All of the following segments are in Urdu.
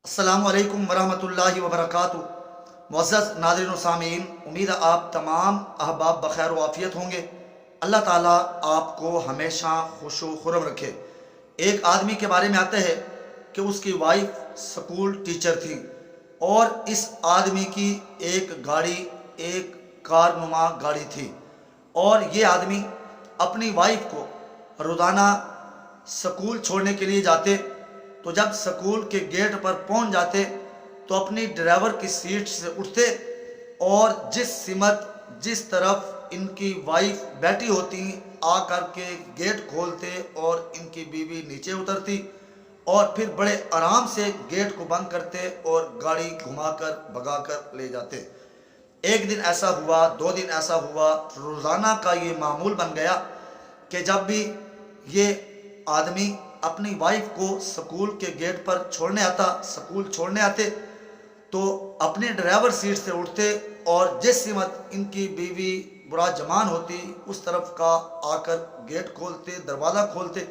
السلام علیکم ورحمۃ اللہ وبرکاتہ۔ معزز ناظرین و سامعین، امید ہے آپ تمام احباب بخیر و عافیت ہوں گے۔ اللہ تعالیٰ آپ کو ہمیشہ خوش و خرم رکھے۔ ایک آدمی کے بارے میں آتا ہے کہ اس کی وائف سکول ٹیچر تھی اور اس آدمی کی ایک گاڑی، ایک کارنما گاڑی تھی، اور یہ آدمی اپنی وائف کو روزانہ سکول چھوڑنے کے لیے جاتے تو جب سکول کے گیٹ پر پہنچ جاتے تو اپنی ڈرائیور کی سیٹ سے اٹھتے اور جس سمت جس طرف ان کی وائف بیٹھی ہوتی آ کر کے گیٹ کھولتے اور ان کی بیوی نیچے اترتی اور پھر بڑے آرام سے گیٹ کو بند کرتے اور گاڑی گھما کر بھگا کر لے جاتے۔ ایک دن ایسا ہوا، 2 دن ایسا ہوا، روزانہ کا یہ معمول بن گیا کہ جب بھی یہ آدمی اپنی وائف کو سکول کے گیٹ پر سکول چھوڑنے آتے تو اپنی ڈرائیور سیٹ سے اٹھتے اور جس سمت ان کی بیوی برا جمان ہوتی اس طرف کا آ کر گیٹ کھولتے، دروازہ کھولتے،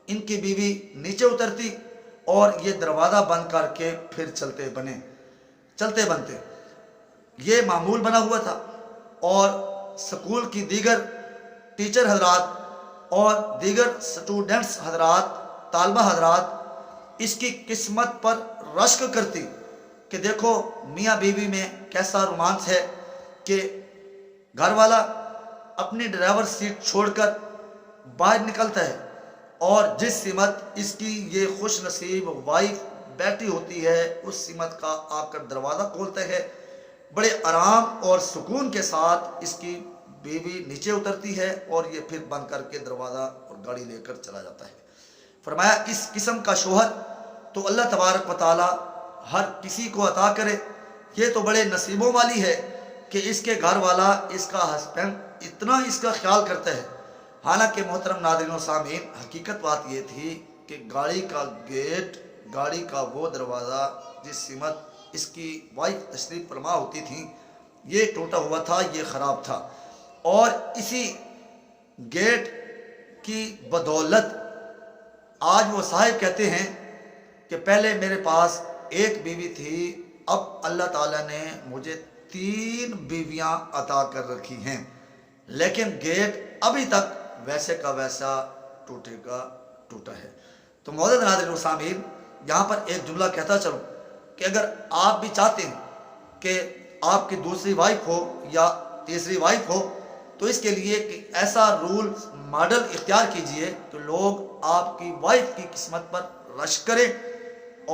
ان کی بیوی نیچے اترتی اور یہ دروازہ بند کر کے پھر چلتے بنتے۔ یہ معمول بنا ہوا تھا اور سکول کی دیگر ٹیچر حضرات اور دیگر سٹوڈنٹس حضرات، طالبہ حضرات اس کی قسمت پر رشک کرتی کہ دیکھو میاں بیوی میں کیسا رومانس ہے کہ گھر والا اپنی ڈرائیور سیٹ چھوڑ کر باہر نکلتا ہے اور جس سمت اس کی یہ خوش نصیب وائف بیٹھی ہوتی ہے اس سمت کا آ کر دروازہ کھولتا ہے۔ بڑے آرام اور سکون کے ساتھ اس کی بیوی نیچے اترتی ہے اور یہ پھر بند کر کے دروازہ اور گاڑی لے کر چلا جاتا ہے۔ فرمایا اس قسم کا شوہر تو اللہ تبارک و تعالی ہر کسی کو عطا کرے۔ یہ تو بڑے نصیبوں والی ہے کہ اس کے گھر والا، اس کا ہسبینڈ اتنا اس کا خیال کرتا ہے۔ حالانکہ محترم ناظرین و سامعین، حقیقت بات یہ تھی کہ گاڑی کا گیٹ، گاڑی کا وہ دروازہ جس سمت اس کی وائف تشریف فرما ہوتی تھی یہ ٹوٹا ہوا تھا، یہ خراب تھا، اور اسی گیٹ کی بدولت آج وہ صاحب کہتے ہیں کہ پہلے میرے پاس ایک بیوی تھی، اب اللہ تعالیٰ نے مجھے 3 بیویاں عطا کر رکھی ہیں، لیکن گیٹ ابھی تک ویسے کا ویسا ٹوٹا ہے۔ تو معزز ناظرین و سامعین، یہاں پر ایک جملہ کہتا چلوں کہ اگر آپ بھی چاہتے ہیں کہ آپ کی دوسری وائف ہو یا تیسری وائف ہو تو اس کے لیے ایسا رول ماڈل اختیار کیجئے کہ لوگ آپ کی وائف کی قسمت پر رشک کریں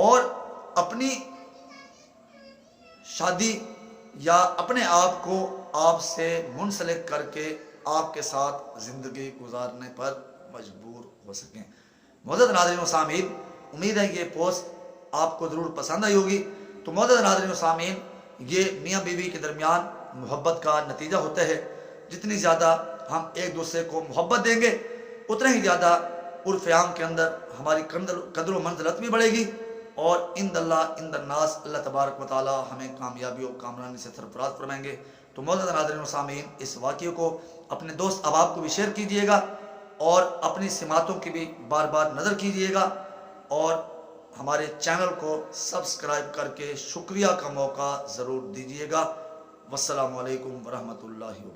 اور اپنی شادی یا اپنے آپ کو آپ سے منسلک کر کے آپ کے ساتھ زندگی گزارنے پر مجبور ہو سکیں۔ معزز ناظرین و سامعین، امید ہے یہ پوسٹ آپ کو ضرور پسند آئی ہوگی۔ تو معزز ناظرین و سامعین، یہ میاں بیوی کے درمیان محبت کا نتیجہ ہوتا ہے۔ جتنی زیادہ ہم ایک دوسرے کو محبت دیں گے اتنا ہی زیادہ عرف عام کے اندر ہماری قدر و منزلت بھی بڑھے گی، اور عند اللہ عند الناس اللہ تبارک و تعالی ہمیں کامیابی و کامرانی سے سرفراز فرمائیں گے۔ تو معزز ناظرین و سامعین، اس واقعے کو اپنے دوست احباب کو بھی شیئر کیجئے گا اور اپنی سماعتوں کی بھی بار بار نظر کیجئے گا، اور ہمارے چینل کو سبسکرائب کر کے شکریہ کا موقع ضرور دیجئے گا۔ والسلام علیکم ورحمۃ اللہ وبرکاتہ۔